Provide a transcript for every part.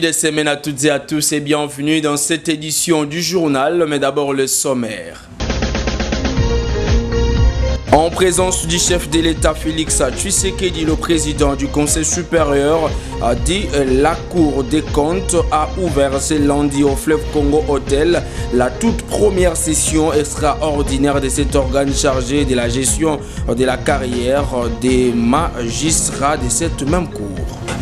Des semaines à toutes et à tous et bienvenue dans cette édition du journal, mais d'abord le sommaire. En présence du chef de l'État Félix Tshisekedi, le président du Conseil supérieur de la Cour des comptes a ouvert ce lundi au Fleuve Congo Hotel la toute première session extraordinaire de cet organe chargé de la gestion de la carrière des magistrats de cette même Cour.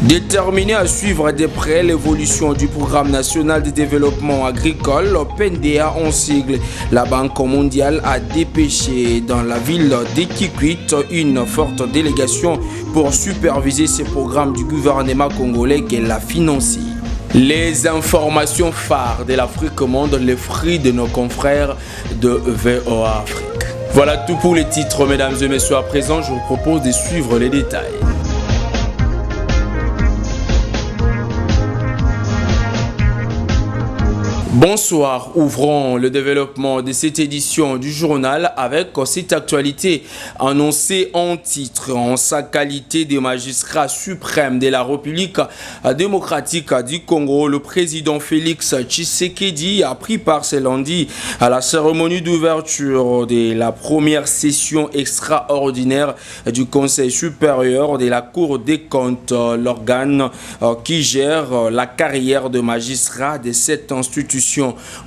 Déterminé à suivre de près l'évolution du programme national de développement agricole, PNDA en sigle, la Banque mondiale a dépêché dans la ville de Kikwit une forte délégation pour superviser ces programmes du gouvernement congolais qu'elle a financé. Les informations phares de l'Afrique Monde, les fruits de nos confrères de VOA Afrique. Voilà tout pour les titres, mesdames et messieurs. À présent, je vous propose de suivre les détails. Bonsoir, ouvrons le développement de cette édition du journal avec cette actualité annoncée en titre. En sa qualité de magistrat suprême de la République démocratique du Congo, le président Félix Tshisekedi a pris part ce lundi à la cérémonie d'ouverture de la première session extraordinaire du Conseil supérieur de la Cour des comptes, l'organe qui gère la carrière de magistrat de cette institution.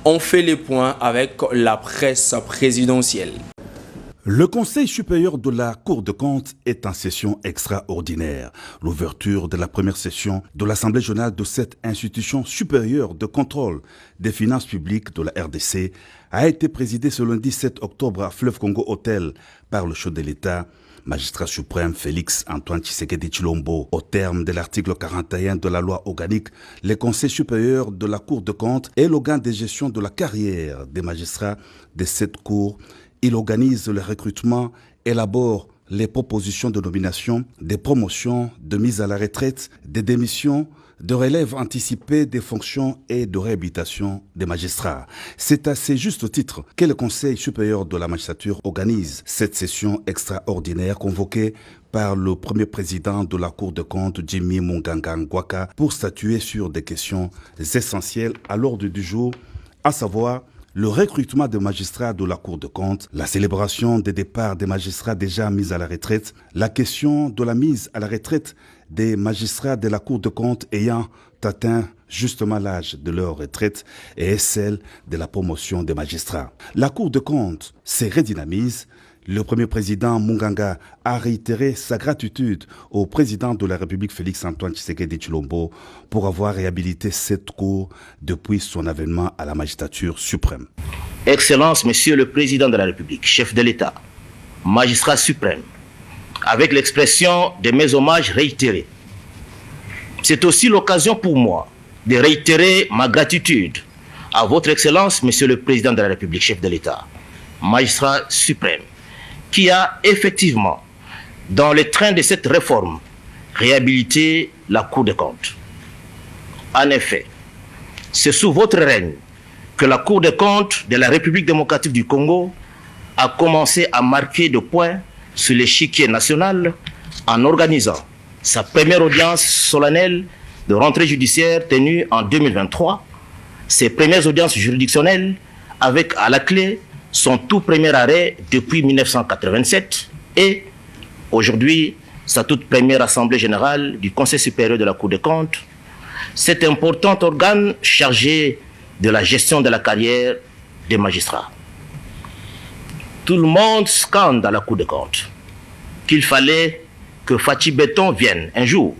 On fait les points avec la presse présidentielle. Le Conseil supérieur de la Cour des comptes est en session extraordinaire. L'ouverture de la première session de l'Assemblée générale de cette institution supérieure de contrôle des finances publiques de la RDC a été présidée ce lundi 7 octobre à Fleuve Congo Hotel par le chef de l'État, magistrat suprême Félix Antoine Tshisekedi Tshilombo. Au terme de l'article 41 de la loi organique, le Conseil supérieur de la Cour des comptes est l'organe de gestion de la carrière des magistrats de cette Cour. Il organise le recrutement, élabore les propositions de nomination, des promotions, de mise à la retraite, des démissions, de relève anticipée des fonctions et de réhabilitation des magistrats. C'est à ce juste titre que le Conseil supérieur de la magistrature organise cette session extraordinaire convoquée par le premier président de la Cour des comptes, Jimmy Munganga Ngwaka, pour statuer sur des questions essentielles à l'ordre du jour, à savoir le recrutement des magistrats de la Cour des comptes, la célébration des départs des magistrats déjà mis à la retraite, la question de la mise à la retraite des magistrats de la Cour des comptes ayant atteint justement l'âge de leur retraite et celle de la promotion des magistrats. La Cour des comptes se redynamise. Le premier président Munganga a réitéré sa gratitude au président de la République Félix Antoine Tshisekedi Tshilombo pour avoir réhabilité cette cour depuis son avènement à la magistrature suprême. Excellence, Monsieur le Président de la République, chef de l'État, magistrat suprême, avec l'expression de mes hommages réitérés, c'est aussi l'occasion pour moi de réitérer ma gratitude à votre Excellence, Monsieur le Président de la République, chef de l'État, magistrat suprême, qui a effectivement, dans le train de cette réforme, réhabilité la Cour des comptes. En effet, c'est sous votre règne que la Cour des comptes de la République démocratique du Congo a commencé à marquer de points sur l'échiquier national en organisant sa première audience solennelle de rentrée judiciaire tenue en 2023, ses premières audiences juridictionnelles avec à la clé son tout premier arrêt depuis 1987 et aujourd'hui sa toute première assemblée générale du Conseil supérieur de la Cour des comptes, cet important organe chargé de la gestion de la carrière des magistrats. Tout le monde scande à la Cour des comptes qu'il fallait que Fatih Béton vienne un jour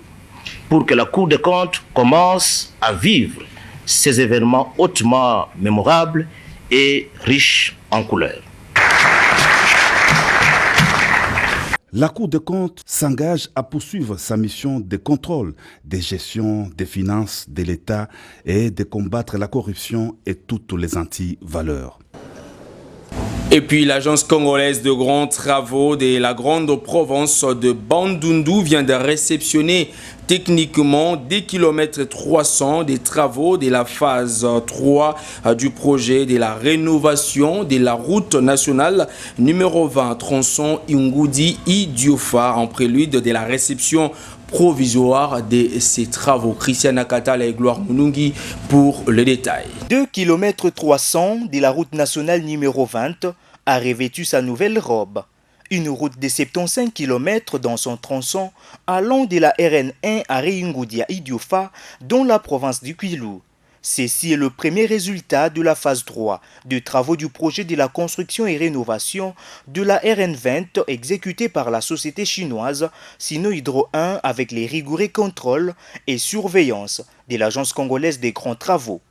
pour que la Cour des comptes commence à vivre ces événements hautement mémorables et riches en couleurs. La Cour des comptes s'engage à poursuivre sa mission de contrôle des gestions des finances de l'État et de combattre la corruption et toutes les anti-valeurs. Et puis l'agence congolaise de grands travaux de la grande province de Bandundu vient de réceptionner techniquement des kilomètres 300 des travaux de la phase 3 du projet de la rénovation de la route nationale numéro 20 tronçon Ingudi-Idiofa en prélude de la réception provisoire de ces travaux. Christian Akatala et Gloire Munungi pour le détail. 2 km 300 de la route nationale numéro 20 a revêtu sa nouvelle robe. Une route de 75 km dans son tronçon allant de la RN1 à Réungoudi à Idiofa dans la province du Kwilu. Ceci est le premier résultat de la phase 3 de travaux du projet de la construction et rénovation de la RN20 exécuté par la société chinoise Sinohydro 1 avec les rigoureux contrôles et surveillance de l'Agence congolaise des grands travaux.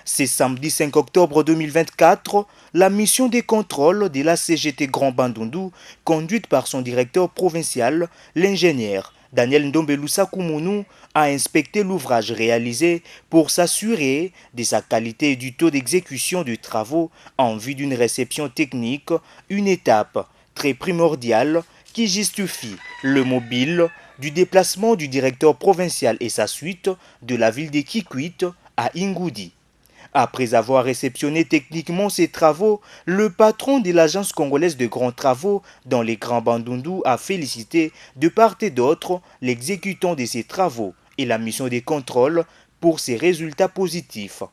C'est samedi 5 octobre 2024, la mission des contrôles de la CGT Grand Bandundu, conduite par son directeur provincial, l'ingénieur Daniel Ndombelusa Koumounou, a inspecté l'ouvrage réalisé pour s'assurer de sa qualité et du taux d'exécution des travaux en vue d'une réception technique, une étape très primordiale qui justifie le mobile du déplacement du directeur provincial et sa suite de la ville de Kikwit à Ingudi. Après avoir réceptionné techniquement ces travaux, le patron de l'agence congolaise de grands travaux dans les Grands Bandundu a félicité de part et d'autre l'exécutant de ces travaux et la mission des contrôles pour ses résultats positifs.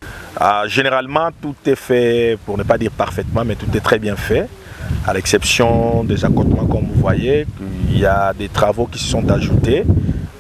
Généralement, tout est fait, pour ne pas dire parfaitement, mais tout est très bien fait, à l'exception des accotements comme vous voyez. Il y a des travaux qui se sont ajoutés,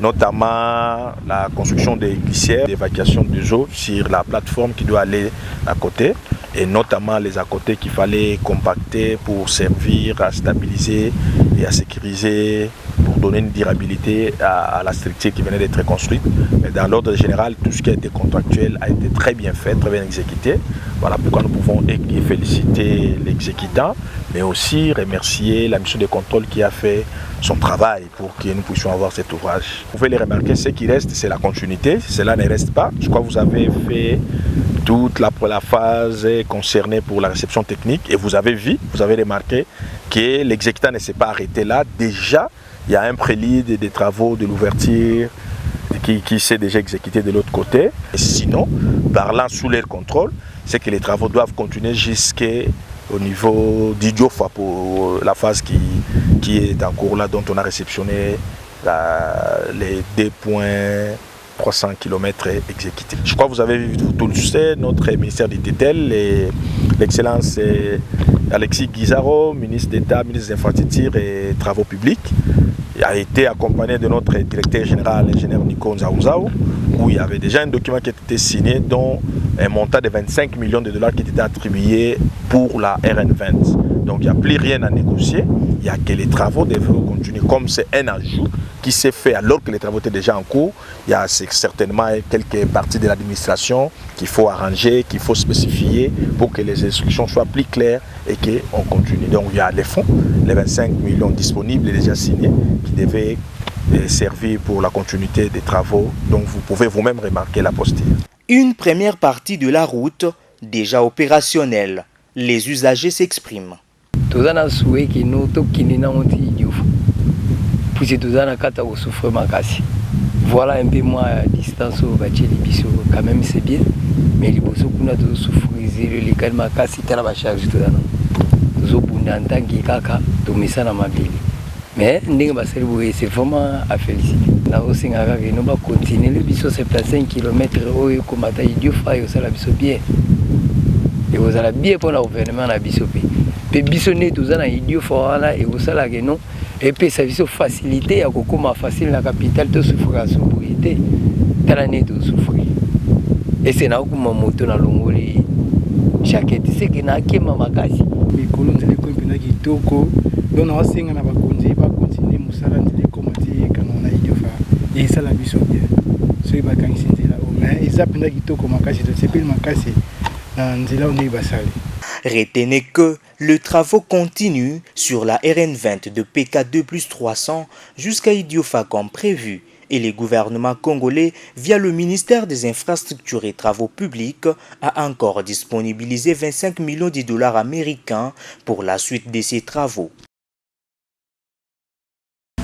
notamment la construction des glissières d'évacuation des eaux sur la plateforme qui doit aller à côté, et notamment les à côté qu'il fallait compacter pour servir à stabiliser et à sécuriser, pour donner une durabilité à la structure qui venait d'être construite. Mais dans l'ordre général, tout ce qui a été contractuel a été très bien fait, très bien exécuté. Voilà pourquoi nous pouvons féliciter l'exécutant, mais aussi remercier la mission de contrôle qui a fait son travail pour que nous puissions avoir cet ouvrage. Vous pouvez les remarquer, ce qui reste, c'est la continuité. Cela ne reste pas. Je crois que vous avez fait toute la phase concernée pour la réception technique et vous avez vu, vous avez remarqué que l'exécutant ne s'est pas arrêté là. Déjà, il y a un prélude des travaux de l'ouverture qui s'est déjà exécuté de l'autre côté. Et sinon, parlant sous leur contrôle, c'est que les travaux doivent continuer jusqu'au niveau d'Idiofa pour la phase qui est en cours là, dont on a réceptionné les 2,300 km exécutés. Je crois que vous avez vu tout le succès, notre ministère du TETEL et l'excellence Alexis Guizaro, ministre d'État, ministre des Infrastructures et Travaux Publics, a été accompagné de notre directeur général, l'ingénieur Nico Nzaouzao, où il y avait déjà un document qui a été signé dont un montant de 25 millions de dollars qui était attribué pour la RN20. Donc il n'y a plus rien à négocier, il n'y a que les travaux devront continuer. Comme c'est un ajout qui s'est fait alors que les travaux étaient déjà en cours, il y a certainement quelques parties de l'administration qu'il faut arranger, qu'il faut spécifier pour que les instructions soient plus claires et qu'on continue. Donc il y a les fonds, les 25 millions disponibles et déjà signés qui devaient servir pour la continuité des travaux. Donc vous pouvez vous-même remarquer la posture. Une première partie de la route déjà opérationnelle. Les usagers s'expriment. Voilà un peu moins à distance au bâti Libiso, quand même c'est bien, mais les bosses qu'on a de souffrir, les calmes cassés, t'as la charge tout là. Zobunanta qui kaka, to misana mabili. Mais c'est vraiment à féliciter. Là aussi, on va continuer le biso 75 km au combattre Idiofa et au la biso bien. Et vous allez bien pour le gouvernement à Bissopé. Puis Bissonné, tout ça, Idiofa et vous allez non. Et puis ça va faciliter à comment facile la capitale de souffrir à sobriété. T'as l'année de souffrir. Et c'est là où mon moto dans l'ongoli. Chaque été, c'est qu'il y a un qui m'a magasi. Les colons de l'école qui toko. Donc on a signé na bakonzi ba continuer musala ndile komati kanona Idiofa. Et ça la biso bien. Soy ba kangi sintela. Mais ils appellent qui toko makasi de sepil makasi. Retenez que le travaux continue sur la RN20 de PK2+300 jusqu'à Idiofa comme prévu et le gouvernement congolais, via le ministère des Infrastructures et Travaux Publics, a encore disponibilisé 25 millions de dollars américains pour la suite de ces travaux.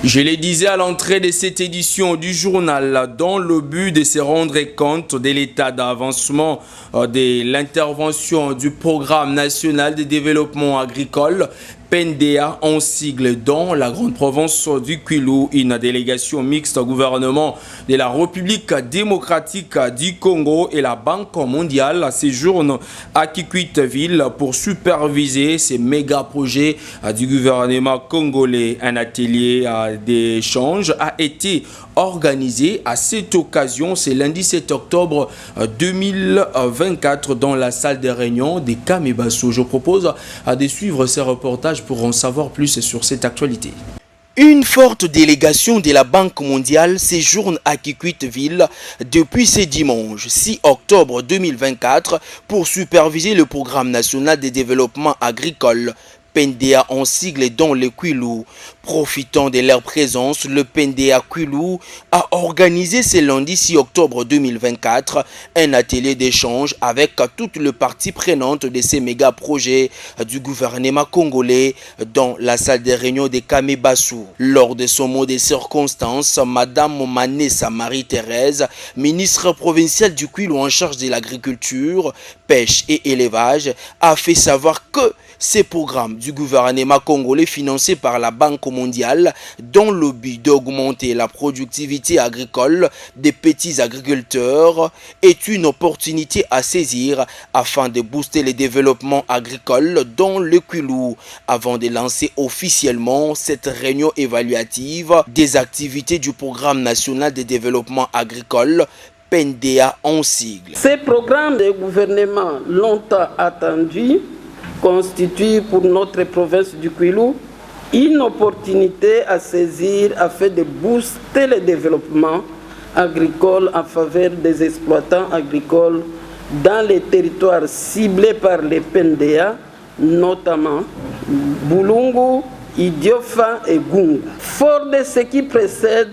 Je le disais à l'entrée de cette édition du journal, dans le but de se rendre compte de l'état d'avancement de l'intervention du programme national de développement agricole PNDA en sigle dans la grande province du Kwilu. Une délégation mixte au gouvernement de la République démocratique du Congo et la Banque mondiale séjournent à Kikwit-Ville pour superviser ces méga projets du gouvernement congolais. Un atelier d'échange a été organisé à cette occasion, c'est lundi 7 octobre 2024 dans la salle de réunion de Kamebasso. Je propose de suivre ces reportages pour en savoir plus sur cette actualité. Une forte délégation de la Banque mondiale séjourne à Kikwit-Ville depuis ce dimanche 6 octobre 2024 pour superviser le programme national de développement agricole PNDA en sigle dans le Kwilu. Profitant de leur présence, le PNDA Kwilu a organisé ce lundi 6 octobre 2024 un atelier d'échange avec toutes les parties prenantes de ces méga projets du gouvernement congolais dans la salle de réunion de Kamebasso. Lors de son mot de circonstance, Madame Manessa Marie-Thérèse, ministre provinciale du Kwilu en charge de l'agriculture, pêche et élevage, a fait savoir que ces programmes du gouvernement congolais financés par la Banque mondiale dans le but d'augmenter la productivité agricole des petits agriculteurs est une opportunité à saisir afin de booster le développement agricole dans le Kwilu avant de lancer officiellement cette réunion évaluative des activités du programme national de développement agricole PNDA en sigle. Ces programmes de gouvernement longtemps attendus constitue pour notre province du Kwilu une opportunité à saisir afin de booster le développement agricole en faveur des exploitants agricoles dans les territoires ciblés par les PNDA, notamment Bulungu, Idiofa et Gungu. Fort de ce qui précède,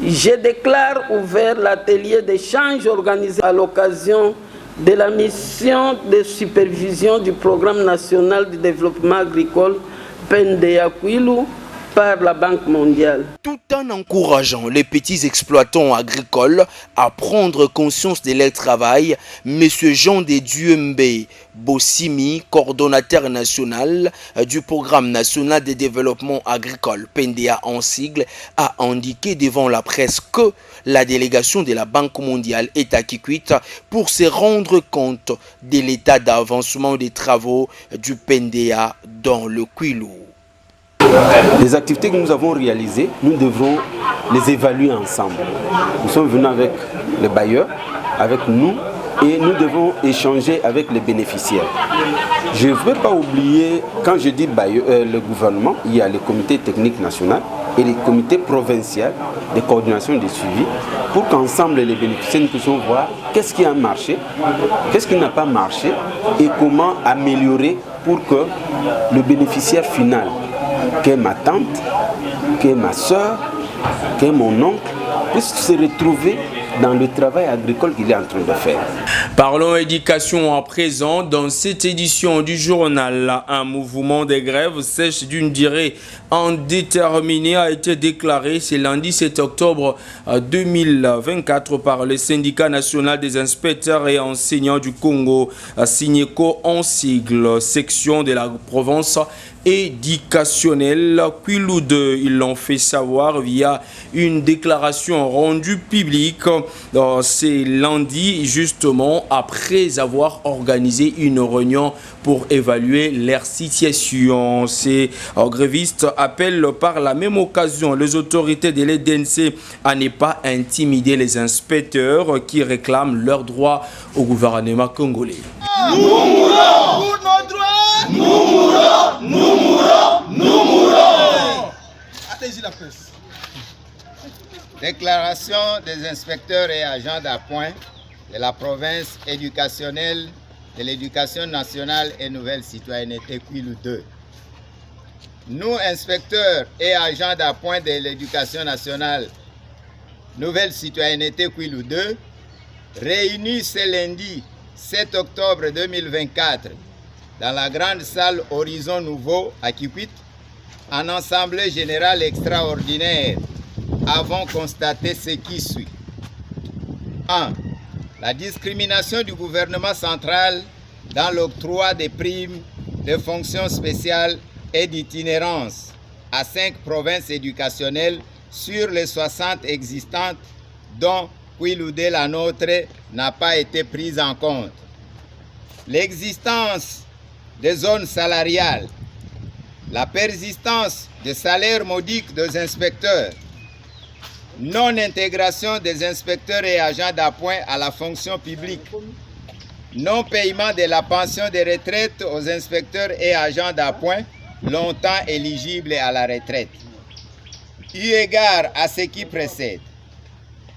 je déclare ouvert l'atelier d'échange organisé à l'occasion de la mission de supervision du programme national de développement agricole PNDA Kwilu par la Banque mondiale. Tout en encourageant les petits exploitants agricoles à prendre conscience de leur travail, M. Jean de Dieu Bossimi, coordonnateur national du programme national de développement agricole PNDA en sigle, a indiqué devant la presse que la délégation de la Banque mondiale est à Kikwit pour se rendre compte de l'état d'avancement des travaux du PNDA dans le Kwilu. Les activités que nous avons réalisées, nous devrons les évaluer ensemble. Nous sommes venus avec les bailleurs, avec nous, et nous devons échanger avec les bénéficiaires. Je ne veux pas oublier, quand je dis bailleur, le gouvernement, il y a le comité technique national et les comités provinciaux de coordination de suivi, pour qu'ensemble les bénéficiaires nous puissions voir qu'est-ce qui a marché, qu'est-ce qui n'a pas marché et comment améliorer pour que le bénéficiaire final, que ma tante, que ma soeur, que mon oncle, puisse se retrouver dans le travail agricole qu'il est en train de faire. Parlons éducation à présent. Dans cette édition du journal, un mouvement de grève sèche d'une durée indéterminée a été déclaré ce lundi 7 octobre 2024 par le syndicat national des inspecteurs et enseignants du Congo, Signeko en sigle, section de la province éducationnelle Kwilu 2. Ils l'ont fait savoir via une déclaration rendue publique ce lundi, justement après avoir organisé une réunion pour évaluer leur situation. Ces grévistes appellent par la même occasion les autorités de l'EDNC à ne pas intimider les inspecteurs qui réclament leurs droits au gouvernement congolais. Nous mourons pour nos droits. Nous mourons, nous mourons, nous mourons. Attendez la presse. Déclaration des inspecteurs et agents d'appoint de la province éducationnelle de l'éducation nationale et nouvelle citoyenneté Kwilu 2. Nous, inspecteurs et agents d'appoint de l'éducation nationale nouvelle citoyenneté Kwilu 2, réunis ce lundi 7 octobre 2024 dans la grande salle Horizon Nouveau à Kikwit, en assemblée générale extraordinaire, avons constaté ce qui suit. 1. La discrimination du gouvernement central dans l'octroi des primes de fonctions spéciales et d'itinérance à 5 provinces éducationnelles sur les 60 existantes dont Kwilu-D, la nôtre, n'a pas été prise en compte. L'existence des zones salariales, la persistance des salaires modiques des inspecteurs, non-intégration des inspecteurs et agents d'appoint à la fonction publique, non-paiement de la pension de retraite aux inspecteurs et agents d'appoint longtemps éligibles à la retraite. Eu égard à ce qui précède,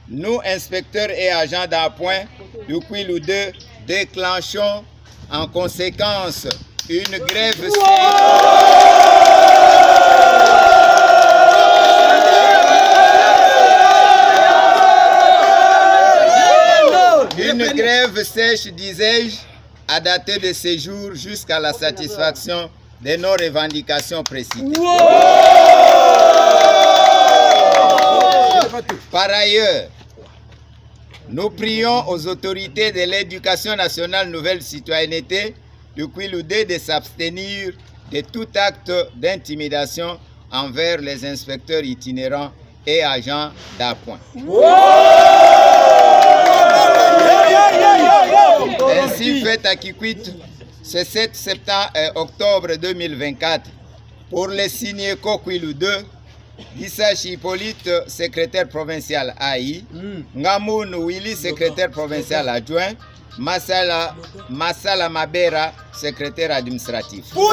nous, inspecteurs et agents d'appoint du Kwilu-D, déclenchons en conséquence une grève sèche, disais-je, à dater de ces jours jusqu'à la satisfaction de nos revendications précitées. Par ailleurs, nous prions aux autorités de l'éducation nationale nouvelle citoyenneté du Kwilu-D de s'abstenir de tout acte d'intimidation envers les inspecteurs itinérants et agents d'appoint. Ainsi fait à Kikwit ce 7 octobre 2024 pour les Signeko Kwilu-D, Gisashi Hippolyte, secrétaire provincial AI, Ngamoun Willy, secrétaire provincial adjoint, Masala Mabera, secrétaire administratif. Pour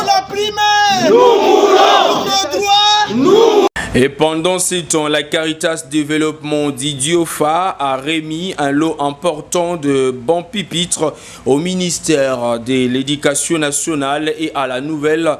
la primaire, nous mourons. Pour nos droits, nous. Et pendant ce temps, la Caritas Développement d'Idiofa a remis un lot important de bons pupitres au ministère de l'Éducation nationale et à la nouvelle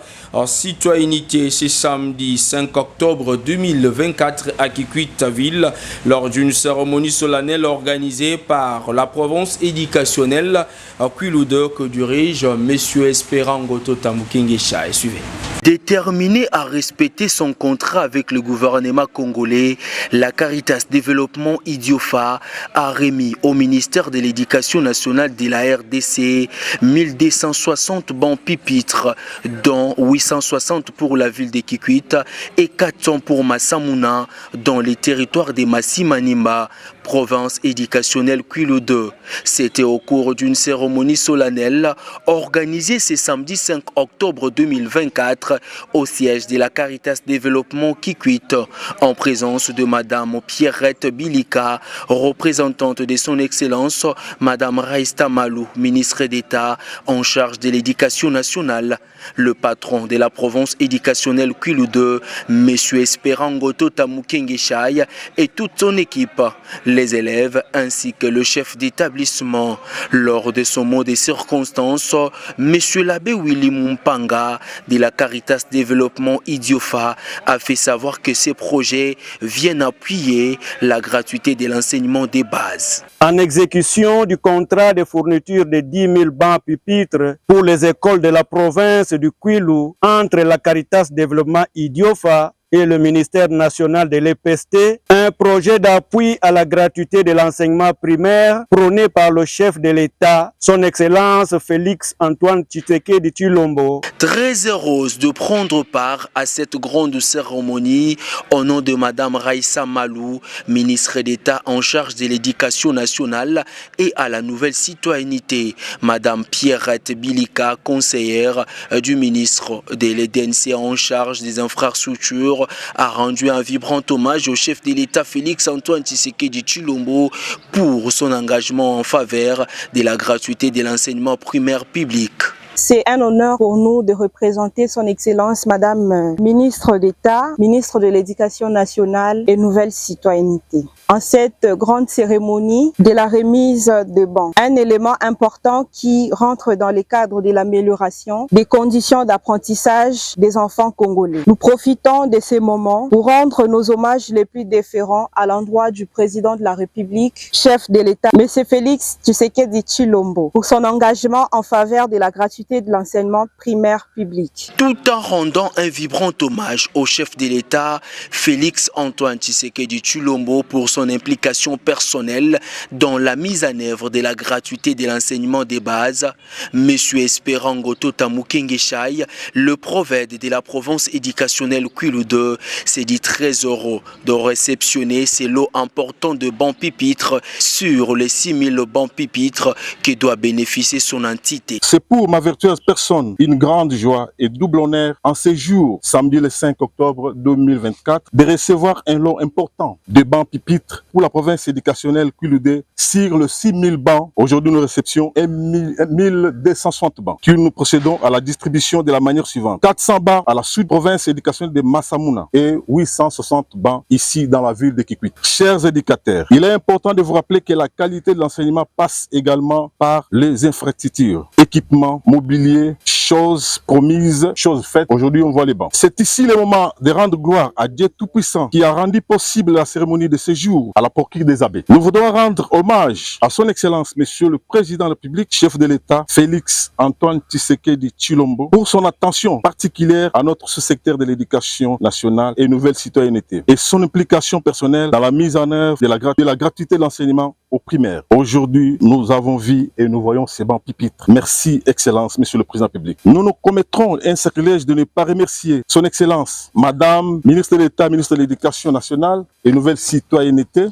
citoyenneté ce samedi 5 octobre 2024 à Kikwit-Ville lors d'une cérémonie solennelle organisée par la province éducationnelle Kwilu-D que dirige M. Esperango Totamukengesha. Suivez. Déterminé à respecter son contrat avec le gouvernement congolais, la Caritas Développement Idiofa a remis au ministère de l'Éducation nationale de la RDC 1260 bons pupitres, dont 860 pour la ville de Kikwit et 400 pour Massamouna dans les territoires de Massi-Manima, province éducationnelle Kwilu-D. C'était au cours d'une cérémonie solennelle organisée ce samedi 5 octobre 2024 au siège de la Caritas Développement Kikwit, en présence de Madame Pierrette Bilika, représentante de son Excellence Madame Raïsta Malou, ministre d'État en charge de l'éducation nationale, le patron de la province éducationnelle Kwilu-D, M. Esperango Totamukengesha et toute son équipe, les élèves ainsi que le chef d'établissement. Lors de son mot de circonstance, M. l'abbé Willy Mumpanga de la Caritas Développement Idiofa a fait savoir que ces projets viennent appuyer la gratuité de l'enseignement des bases. En exécution du contrat de fourniture de 10 000 bancs pupitres pour les écoles de la province du Kwilu entre la Caritas Développement Idiofa et le ministère national de l'EPST, un projet d'appui à la gratuité de l'enseignement primaire prôné par le chef de l'État, son Excellence Félix Antoine Tshisekedi Tshilombo. Très heureuse de prendre part à cette grande cérémonie au nom de Madame Raïssa Malou, ministre d'État en charge de l'éducation nationale et à la nouvelle citoyenneté, Madame Pierrette Bilika, conseillère du ministre de l'EDNC en charge des infrastructures, a rendu un vibrant hommage au chef de l'État Félix Antoine Tshisekedi Tshilombo pour son engagement en faveur de la gratuité de l'enseignement primaire public. C'est un honneur pour nous de représenter son Excellence Madame Ministre d'État, Ministre de l'Éducation nationale et Nouvelle Citoyenneté. En cette grande cérémonie de la remise de bancs, un élément important qui rentre dans le cadre de l'amélioration des conditions d'apprentissage des enfants congolais. Nous profitons de ces moments pour rendre nos hommages les plus déférents à l'endroit du président de la République, chef de l'État, M. Félix Tshisekedi Tshilombo, pour son engagement en faveur de la gratuité qualité de l'enseignement primaire public. Tout en rendant un vibrant hommage au chef de l'État, Félix Antoine Tshisekedi Tshilombo, pour son implication personnelle dans la mise en œuvre de la gratuité de l'enseignement des bases, M. Esperango Totamukengeshai, le prophète de la province éducationnelle Kwilu 2, s'est dit très heureux de réceptionner ces lots importants de bancs pupitres sur les 6000 bancs pupitres que doit bénéficier son entité. C'est pour ma vertueuse personne une grande joie et double honneur en ce jour, samedi le 5 octobre 2024, de recevoir un lot important de bancs pupitres pour la province éducationnelle Kwilu 2 sur le 6000 bancs. Aujourd'hui, nous réceptions 1260 bancs. Que nous procédons à la distribution de la manière suivante. 400 bancs à la sud-province éducationnelle de Massamuna et 860 bancs ici dans la ville de Kikwit. Chers éducateurs, il est important de vous rappeler que la qualité de l'enseignement passe également par les infrastructures, équipements, mobilier, choses promises, choses faites. Aujourd'hui, on voit les bancs. C'est ici le moment de rendre gloire à Dieu Tout-Puissant qui a rendu possible la cérémonie de ce jour à la porquille des abbés. Nous voudrons rendre hommage à son Excellence, Monsieur le Président de la République, chef de l'État, Félix Antoine Tshisekedi Tshilombo, pour son attention particulière à notre sous-secteur de l'éducation nationale et nouvelle citoyenneté et son implication personnelle dans la mise en œuvre de la gratuité de l'enseignement au primaire. Aujourd'hui, nous avons vu et nous voyons ces bancs pupitres. Merci, Excellence, Monsieur le Président public. Nous nous commettrons un sacrilège de ne pas remercier son Excellence, Madame, ministre de l'État, ministre de l'Éducation nationale et nouvelle citoyenneté,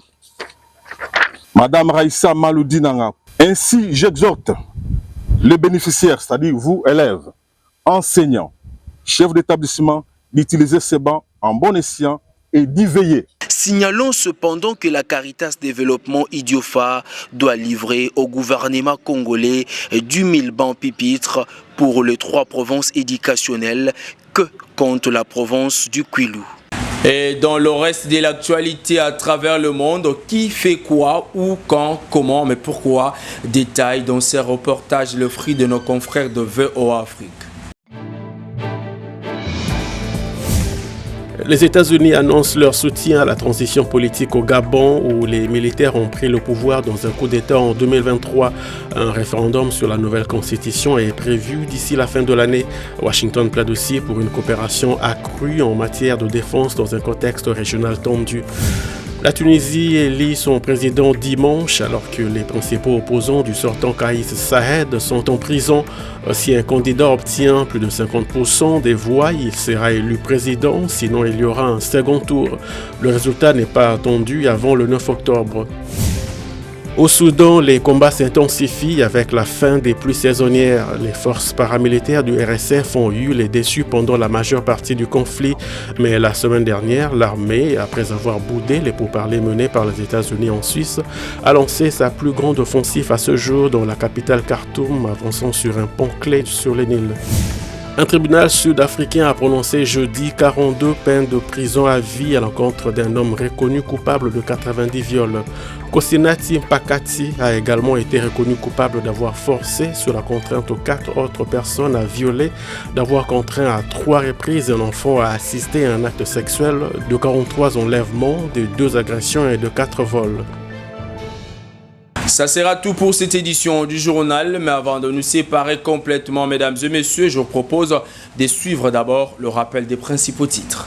Madame Raissa Maloudinanga. Ainsi, j'exhorte les bénéficiaires, c'est-à-dire vous, élèves, enseignants, chefs d'établissement, d'utiliser ces bancs en bon escient et d'y veiller. Signalons cependant que la Caritas Développement Idiofa doit livrer au gouvernement congolais 10 000 bancs pupitres pour les 3 provinces éducationnelles que compte la province du Kwilu. Et dans le reste de l'actualité à travers le monde, qui fait quoi, où, quand, comment, mais pourquoi? Détails dans ces reportages, le fruit de nos confrères de VOA Afrique. Les États-Unis annoncent leur soutien à la transition politique au Gabon où les militaires ont pris le pouvoir dans un coup d'État en 2023. Un référendum sur la nouvelle constitution est prévu d'ici la fin de l'année. Washington plaide aussi pour une coopération accrue en matière de défense dans un contexte régional tendu. La Tunisie élit son président dimanche alors que les principaux opposants du sortant Kais Saied sont en prison. Si un candidat obtient plus de 50% des voix, il sera élu président, sinon il y aura un second tour. Le résultat n'est pas attendu avant le 9 octobre. Au Soudan, les combats s'intensifient avec la fin des pluies saisonnières. Les forces paramilitaires du RSF ont eu les déçus pendant la majeure partie du conflit. Mais la semaine dernière, l'armée, après avoir boudé les pourparlers menés par les États-Unis en Suisse, a lancé sa plus grande offensive à ce jour dans la capitale Khartoum, avançant sur un pont clé sur le Nil. Un tribunal sud-africain a prononcé jeudi 42 peines de prison à vie à l'encontre d'un homme reconnu coupable de 90 viols. Kosinati Mpakati a également été reconnu coupable d'avoir forcé sous la contrainte aux 4 autres personnes à violer, d'avoir contraint à 3 reprises un enfant à assister à un acte sexuel, de 43 enlèvements, de 2 agressions et de 4 vols. Ça sera tout pour cette édition du journal, mais avant de nous séparer complètement, mesdames et messieurs, je vous propose de suivre d'abord le rappel des principaux titres.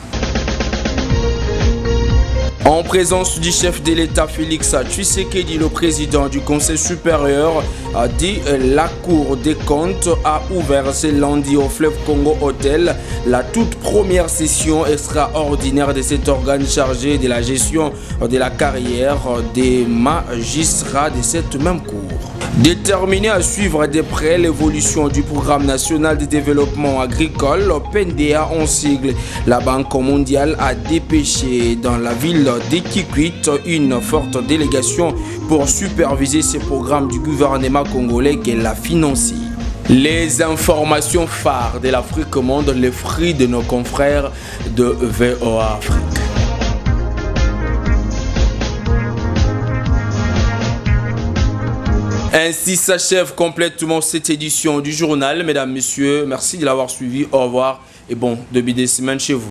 En présence du chef de l'État Félix Tshisekedi, le président du Conseil supérieur de la Cour des comptes a ouvert ce lundi au Fleuve Congo Hotel la toute première session extraordinaire de cet organe chargé de la gestion de la carrière des magistrats de cette même cour. Déterminé à suivre de près l'évolution du programme national de développement agricole, PNDA en sigle, la Banque mondiale a dépêché dans la ville de Kikwit une forte délégation pour superviser ce programme du gouvernement congolais qu'elle a financé. Les informations phares de l'Afrique Monde, les fruits de nos confrères de VOA Afrique. Ainsi s'achève complètement cette édition du journal. Mesdames, Messieurs, merci de l'avoir suivi. Au revoir et bon début de semaine chez vous.